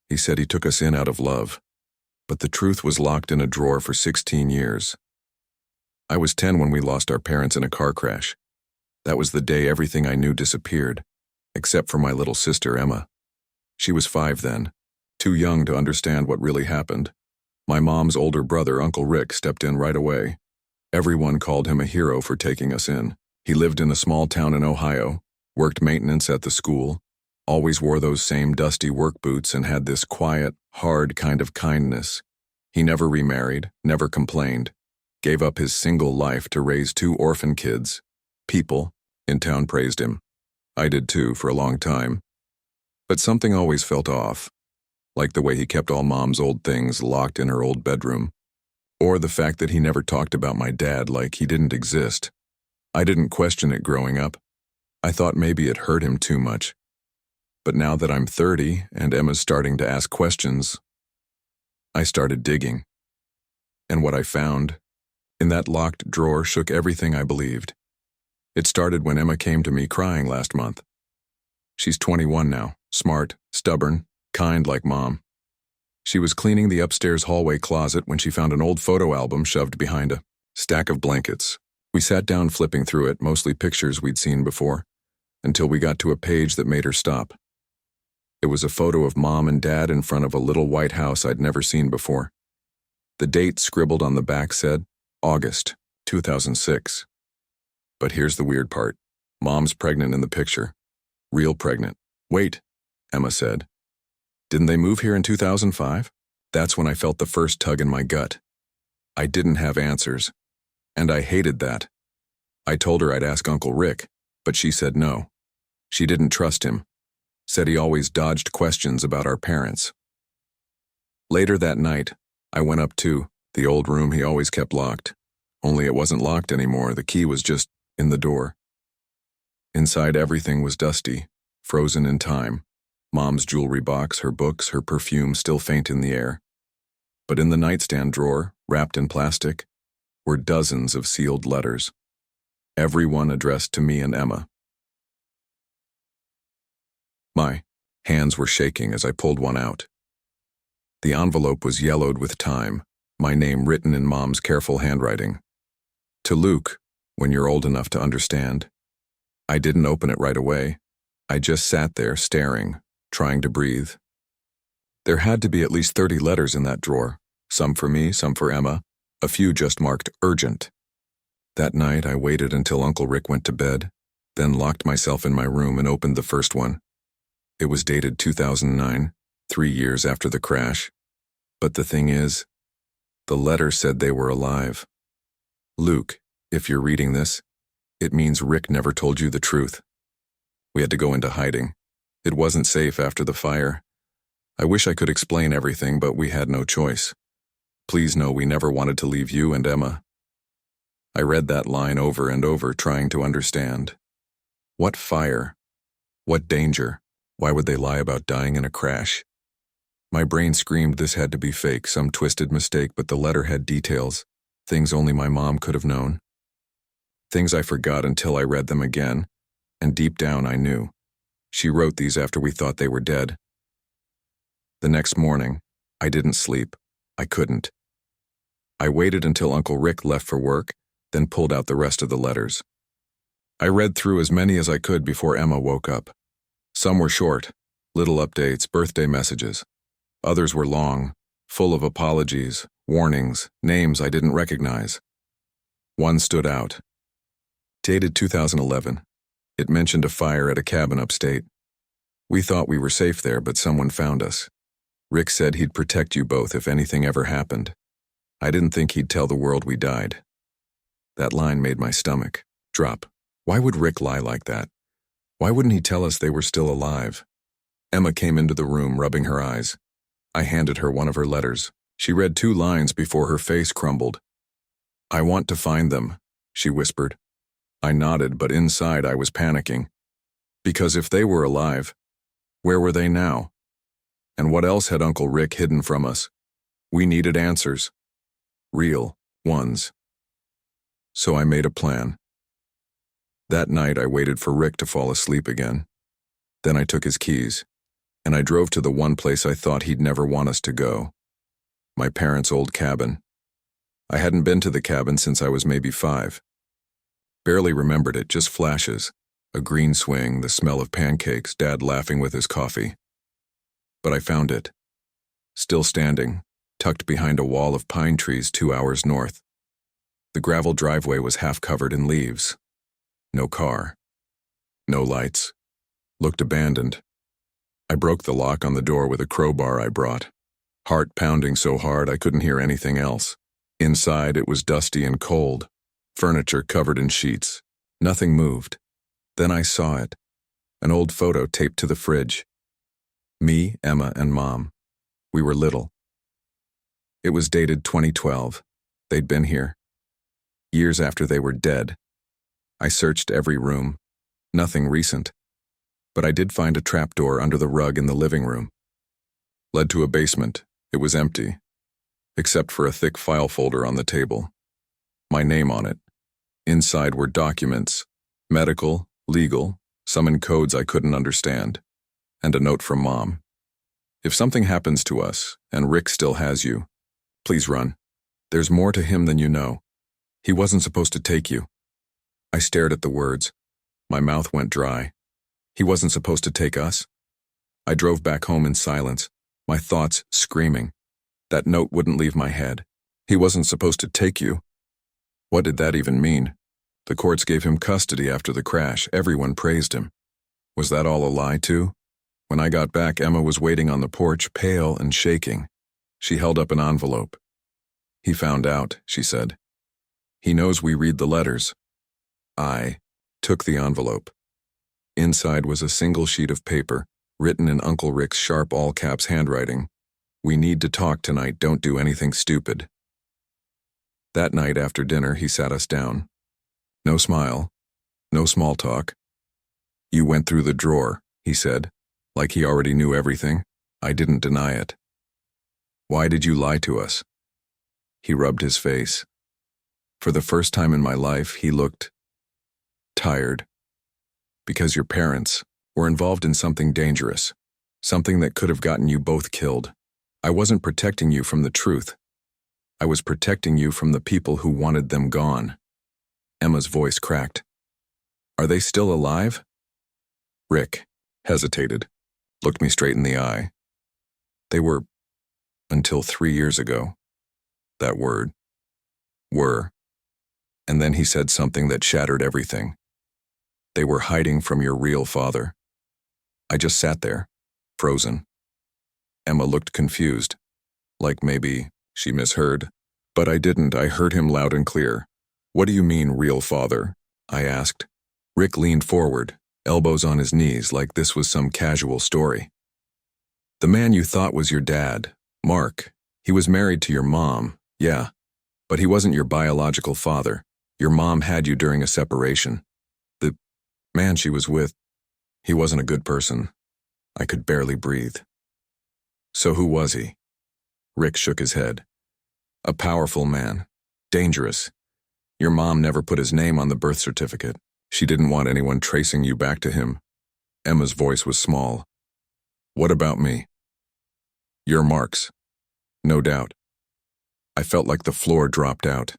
He said he took us in out of love, but the truth was locked in a drawer for 16 years. I was 10 when we lost our parents in a car crash. That was the day everything I knew disappeared, except for my little sister, Emma. She was 5 then, too young to understand what really happened. My mom's older brother, Uncle Rick, stepped in right away. Everyone called him a hero for taking us in. He lived in a small town in Ohio, worked maintenance at the school, always wore those same dusty work boots, and had this quiet, hard kind of kindness. He never remarried, never complained, gave up his single life to raise 2 orphan kids. People in town praised him. I did too for a long time. But something always felt off, like the way he kept all Mom's old things locked in her old bedroom, or the fact that he never talked about my dad like he didn't exist. I didn't question it growing up. I thought maybe it hurt him too much. But now that I'm 30 and Emma's starting to ask questions, I started digging. And what I found in that locked drawer shook everything I believed. It started when Emma came to me crying last month. She's 21 now, smart, stubborn, kind like Mom. She was cleaning the upstairs hallway closet when she found an old photo album shoved behind a stack of blankets. We sat down flipping through it, mostly pictures we'd seen before, until we got to a page that made her stop. It was a photo of Mom and Dad in front of a little white house I'd never seen before. The date scribbled on the back said, August 2006. But here's the weird part. Mom's pregnant in the picture. Real pregnant. Wait, Emma said. Didn't they move here in 2005? That's when I felt the first tug in my gut. I didn't have answers, and I hated that. I told her I'd ask Uncle Rick, but she said no. She didn't trust him, said he always dodged questions about our parents. Later that night, I went up to the old room he always kept locked, only it wasn't locked anymore. The key was just in the door. Inside, everything was dusty, frozen in time. Mom's jewelry box, her books, her perfume still faint in the air. But in the nightstand drawer, wrapped in plastic, were dozens of sealed letters, every one addressed to me and Emma. My hands were shaking as I pulled one out. The envelope was yellowed with time, my name written in Mom's careful handwriting. To Luke, when you're old enough to understand. I didn't open it right away. I just sat there staring, trying to breathe. There had to be at least 30 letters in that drawer, some for me, some for Emma, a few just marked urgent. That night I waited until Uncle Rick went to bed, then locked myself in my room and opened the first one. It was dated 2009, 3 years after the crash. But the thing is, the letter said they were alive. Luke, if you're reading this, it means Rick never told you the truth. We had to go into hiding. It wasn't safe after the fire. I wish I could explain everything, but we had no choice. Please know we never wanted to leave you and Emma. I read that line over and over, trying to understand. What fire? What danger? Why would they lie about dying in a crash? My brain screamed this had to be fake, some twisted mistake, but the letter had details, things only my mom could have known. Things I forgot until I read them again, and deep down I knew. She wrote these after we thought they were dead. The next morning, I didn't sleep. I couldn't. I waited until Uncle Rick left for work, then pulled out the rest of the letters. I read through as many as I could before Emma woke up. Some were short, little updates, birthday messages. Others were long, full of apologies, warnings, names I didn't recognize. One stood out. Dated 2011. It mentioned a fire at a cabin upstate. We thought we were safe there, but someone found us. Rick said he'd protect you both if anything ever happened. I didn't think he'd tell the world we died. That line made my stomach drop. Why would Rick lie like that? Why wouldn't he tell us they were still alive? Emma came into the room, rubbing her eyes. I handed her one of her letters. She read 2 lines before her face crumbled. I want to find them, she whispered. I nodded, but inside I was panicking. Because if they were alive, where were they now? And what else had Uncle Rick hidden from us? We needed answers. Real ones. So I made a plan. That night I waited for Rick to fall asleep again. Then I took his keys. and I drove to the one place I thought he'd never want us to go. My parents' old cabin. I hadn't been to the cabin since I was maybe 5. Barely remembered it, just flashes. A green swing, the smell of pancakes, Dad laughing with his coffee. But I found it. Still standing, tucked behind a wall of pine trees 2 hours north. The gravel driveway was half covered in leaves. No car. No lights. Looked abandoned. I broke the lock on the door with a crowbar I brought. Heart pounding so hard I couldn't hear anything else. Inside it was dusty and cold. Furniture covered in sheets. Nothing moved. Then I saw it. An old photo taped to the fridge. Me, Emma, and Mom. We were little. It was dated 2012. They'd been here. Years after they were dead. I searched every room. Nothing recent. But I did find a trapdoor under the rug in the living room. Led to a basement. It was empty, except for a thick file folder on the table. My name on it. Inside were documents, medical, legal, some in codes I couldn't understand, and a note from Mom. If something happens to us, and Rick still has you, please run. There's more to him than you know. He wasn't supposed to take you. I stared at the words. My mouth went dry. He wasn't supposed to take us? I drove back home in silence, my thoughts screaming. That note wouldn't leave my head. He wasn't supposed to take you. What did that even mean? The courts gave him custody after the crash. Everyone praised him. Was that all a lie, too? When I got back, Emma was waiting on the porch, pale and shaking. She held up an envelope. He found out, she said. He knows we read the letters. I took the envelope. Inside was a single sheet of paper, written in Uncle Rick's sharp all-caps handwriting. We need to talk tonight, don't do anything stupid. That night after dinner, he sat us down. No smile, no small talk. You went through the drawer, he said, like he already knew everything. I didn't deny it. Why did you lie to us? He rubbed his face. For the first time in my life, he looked tired. Because your parents were involved in something dangerous, something that could have gotten you both killed. I wasn't protecting you from the truth. I was protecting you from the people who wanted them gone. Emma's voice cracked. Are they still alive? Rick hesitated, looked me straight in the eye. They were, until 3 years ago. That word. Were. And then he said something that shattered everything. They were hiding from your real father. I just sat there, frozen. Emma looked confused, like maybe she misheard. But I didn't. I heard him loud and clear. What do you mean, real father? I asked. Rick leaned forward, elbows on his knees, like this was some casual story. The man you thought was your dad, Mark, he was married to your mom, yeah, but he wasn't your biological father. Your mom had you during a separation. The man she was with, he wasn't a good person. I could barely breathe. So who was he? Rick shook his head. A powerful man. Dangerous. Your mom never put his name on the birth certificate. She didn't want anyone tracing you back to him. Emma's voice was small. What about me? You're Mark's. No doubt. I felt like the floor dropped out.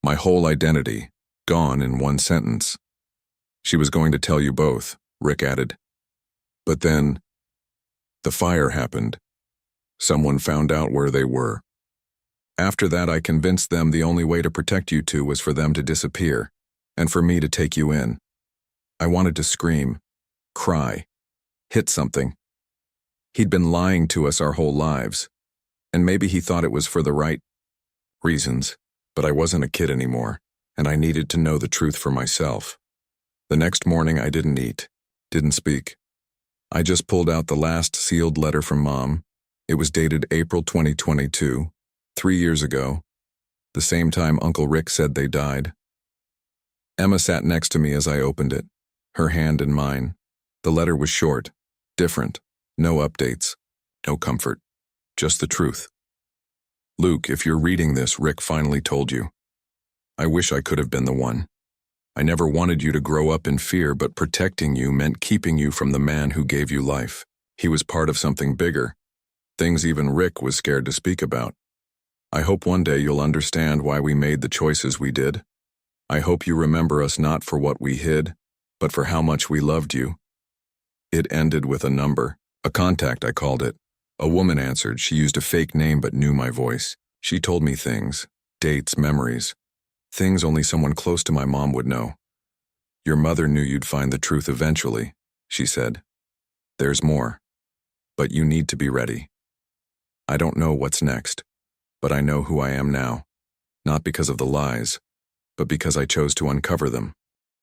My whole identity, gone in one sentence. She was going to tell you both, Rick added. But then, the fire happened. Someone found out where they were. After that, I convinced them the only way to protect you two was for them to disappear, and for me to take you in. I wanted to scream, cry, hit something. He'd been lying to us our whole lives, and maybe he thought it was for the right reasons, but I wasn't a kid anymore, and I needed to know the truth for myself. The next morning, I didn't eat, didn't speak. I just pulled out the last sealed letter from Mom. It was dated April 2022, 3 years ago, the same time Uncle Rick said they died. Emma sat next to me as I opened it, her hand in mine. The letter was short, different, no updates, no comfort, just the truth. Luke, if you're reading this, Rick finally told you. I wish I could have been the one. I never wanted you to grow up in fear, but protecting you meant keeping you from the man who gave you life. He was part of something bigger, things even Rick was scared to speak about. I hope one day you'll understand why we made the choices we did. I hope you remember us not for what we hid, but for how much we loved you. It ended with a number, a contact I called it. A woman answered. She used a fake name but knew my voice. She told me things, dates, memories, things only someone close to my mom would know. Your mother knew you'd find the truth eventually, she said. There's more, but you need to be ready. I don't know what's next, but I know who I am now, not because of the lies, but because I chose to uncover them.